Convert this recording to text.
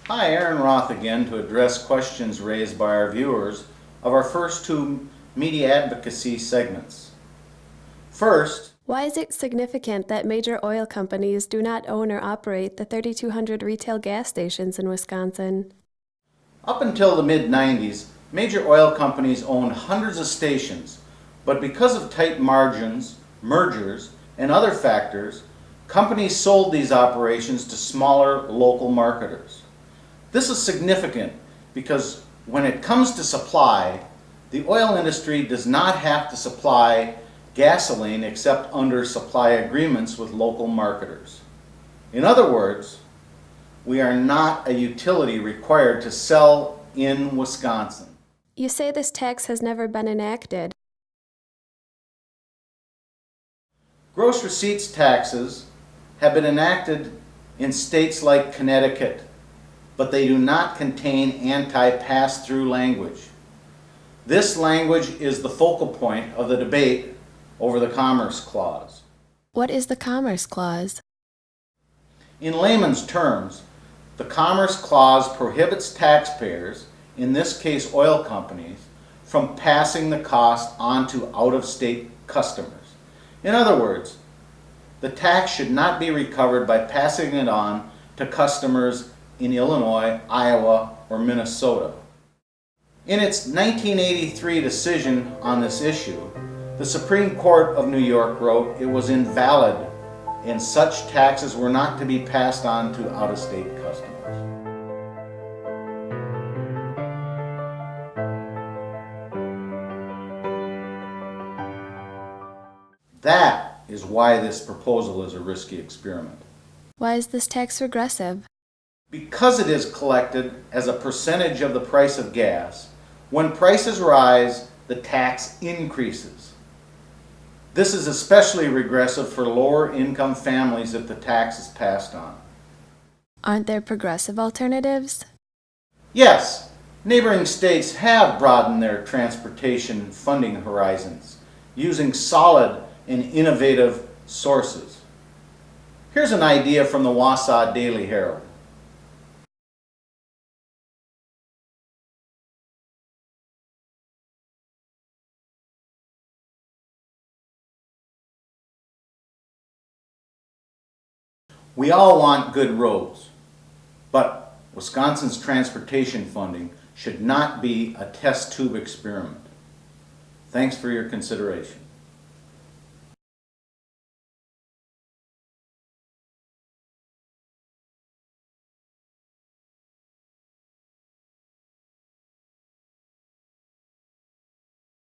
Hi, Aaron Roth again to address questions raised by our viewers of our first two media advocacy segments. First, Why is it significant that major oil companies do not own or operate the 3,200 retail gas stations in Wisconsin? up until the mid-90s, major oil companies owned hundreds of stations, but because of tight margins, mergers, and other factors, companies sold these operations to smaller local marketers. This is significant because when it comes to supply, the oil industry does not have to supply gasoline except under supply agreements with local marketers. In other words, we are not a utility required to sell in Wisconsin. You say this tax has never been enacted. Gross receipts taxes have been enacted in states like Connecticut, but they do not contain anti-pass-through language. This language is the focal point of the debate over the Commerce Clause. What is the Commerce Clause? In layman's terms, the Commerce Clause prohibits taxpayers, in this case oil companies, from passing the cost on to out-of-state customers. In other words, the tax should not be recovered by passing it on to customers in Illinois, Iowa, or Minnesota. In its 1983 decision on this issue, the Supreme Court of New York wrote it was invalid and such taxes were not to be passed on to out-of-state customers. That is why this proposal is a risky experiment. Why is this tax regressive? Because it is collected as a percentage of the price of gas, when prices rise, the tax increases. This is especially regressive for lower income families if the tax is passed on. Aren't there progressive alternatives? Yes, neighboring states have broadened their transportation funding horizons using solid and innovative sources. Here's an idea from the Wausau Daily Herald. We all want good roads, but Wisconsin's transportation funding should not be a test tube experiment. Thanks for your consideration.